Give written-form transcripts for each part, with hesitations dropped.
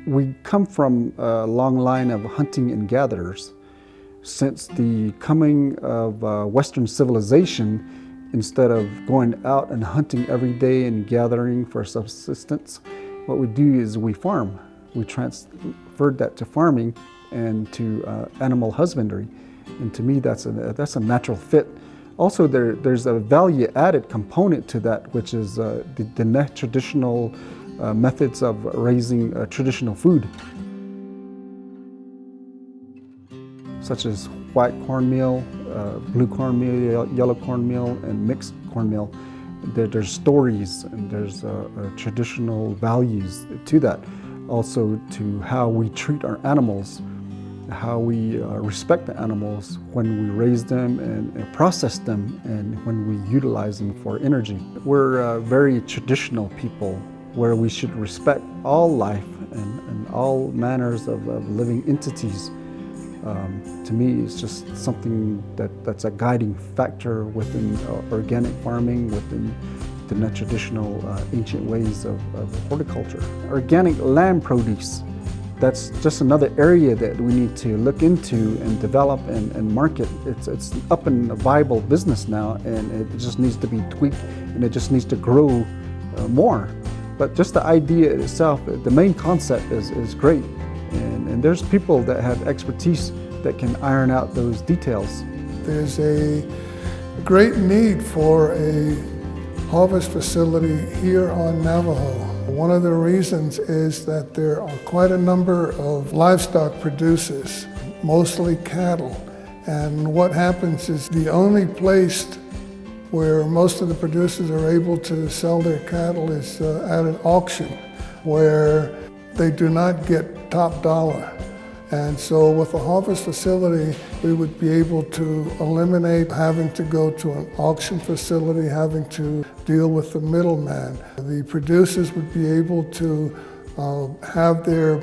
We come from a long line of hunting and gatherers. Since the coming of Western civilization, instead of going out and hunting every day and gathering for subsistence, what we do is we farm. We transferred that to farming and to animal husbandry. And to me, that's a natural fit. Also, there's a value-added component to that, which is the traditional methods of raising traditional food, such as white cornmeal, blue cornmeal, yellow cornmeal, and mixed cornmeal. There's stories and there's traditional values to that. Also to how we treat our animals, how we respect the animals when we raise them and process them, and when we utilize them for energy. We're very traditional people, where we should respect all life and all manners of living entities. To me, it's just something that's a guiding factor within organic farming, within the traditional ancient ways of horticulture. Organic land produce, that's just another area that we need to look into and develop and market. It's up and a viable business now, and it just needs to be tweaked, and it just needs to grow more. But just the idea itself, the main concept is great. And there's people that have expertise that can iron out those details. There's a great need for a harvest facility here on Navajo. One of the reasons is that there are quite a number of livestock producers, mostly cattle. And what happens is the only place where most of the producers are able to sell their cattle is at an auction, where they do not get top dollar. And so with a harvest facility, we would be able to eliminate having to go to an auction facility, having to deal with the middleman. The producers would be able to have their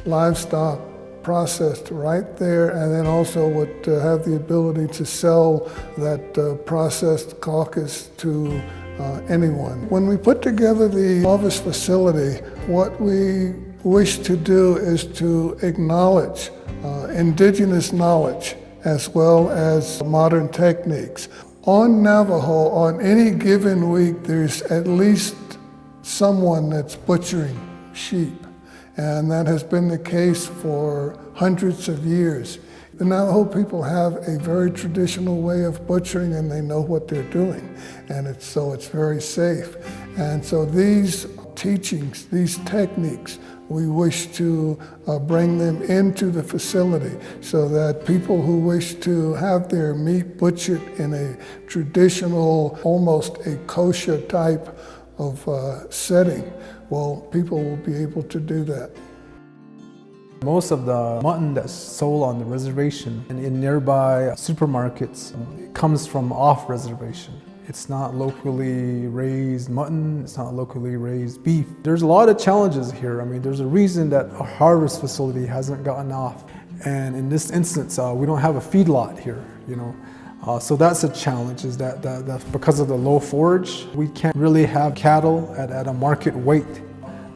livestock processed right there, and then also would have the ability to sell that processed carcass to anyone. When we put together the harvest facility, what we wish to do is to acknowledge indigenous knowledge as well as modern techniques. On Navajo, on any given week, there's at least someone that's butchering sheep. And that has been the case for hundreds of years. The Navajo people have a very traditional way of butchering, and they know what they're doing. And it's very safe. And so these teachings, these techniques, we wish to bring them into the facility so that people who wish to have their meat butchered in a traditional, almost a kosher type of setting, well, people will be able to do that. Most of the mutton that's sold on the reservation and in nearby supermarkets comes from off-reservation. It's not locally raised mutton, it's not locally raised beef. There's a lot of challenges here. I mean, there's a reason that a harvest facility hasn't gotten off. And in this instance, we don't have a feedlot here, you know. So that's a challenge, is that because of the low forage, we can't really have cattle at a market weight.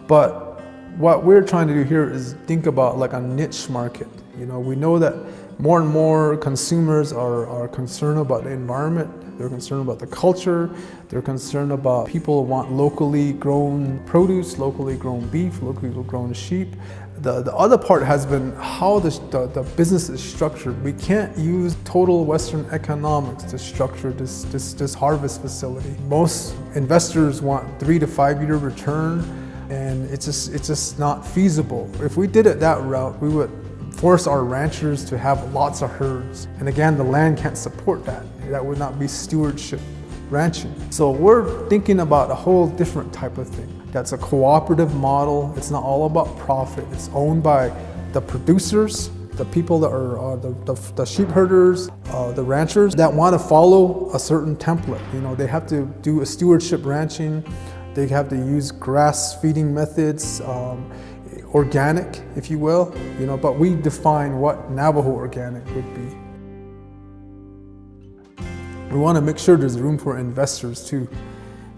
But what we're trying to do here is think about like a niche market. You know, we know that more and more consumers are concerned about the environment, they're concerned about the culture, they're concerned about people want locally grown produce, locally grown beef, locally grown sheep. The other part has been how the business is structured. We can't use total Western economics to structure this harvest facility. Most investors want 3 to 5 year return, and it's just not feasible. If we did it that route, we would force our ranchers to have lots of herds. And again, the land can't support that. That would not be stewardship ranching. So we're thinking about a whole different type of thing. That's a cooperative model. It's not all about profit. It's owned by the producers, the people that are the sheep herders, the ranchers that want to follow a certain template. You know, they have to do a stewardship ranching. They have to use grass feeding methods, organic, if you will. You know, but we define what Navajo organic would be. We want to make sure there's room for investors too.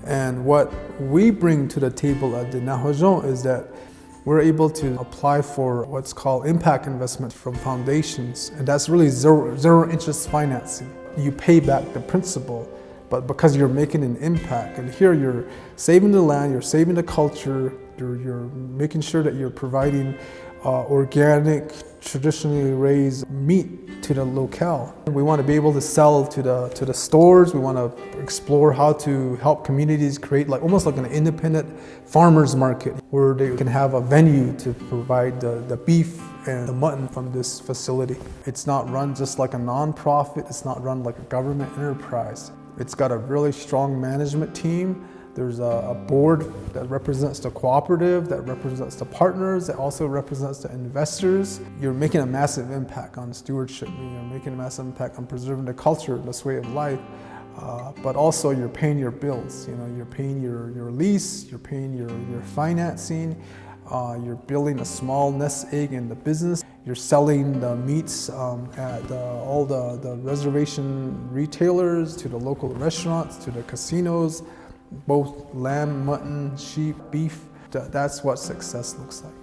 And what we bring to the table at the Navajo is that We're able to apply for what's called impact investment from foundations, and that's really zero interest financing. You pay back the principal, but because you're making an impact, and here you're saving the land, you're saving the culture, you're making sure that you're providing organic, traditionally raised meat to the locale. We want to be able to sell to the stores. We want to explore how to help communities create almost like an independent farmers market where they can have a venue to provide the beef and the mutton from this facility. It's not run just like a nonprofit. It's not run like a government enterprise. It's got a really strong management team. There's a board that represents the cooperative, that represents the partners, that also represents the investors. You're making a massive impact on stewardship. You're making a massive impact on preserving the culture, this way of life. But also you're paying your bills. You're paying your lease, you're paying your financing, you're building a small nest egg in the business. You're selling the meats at all the reservation retailers, to the local restaurants, to the casinos, both lamb, mutton, sheep, beef. That's what success looks like.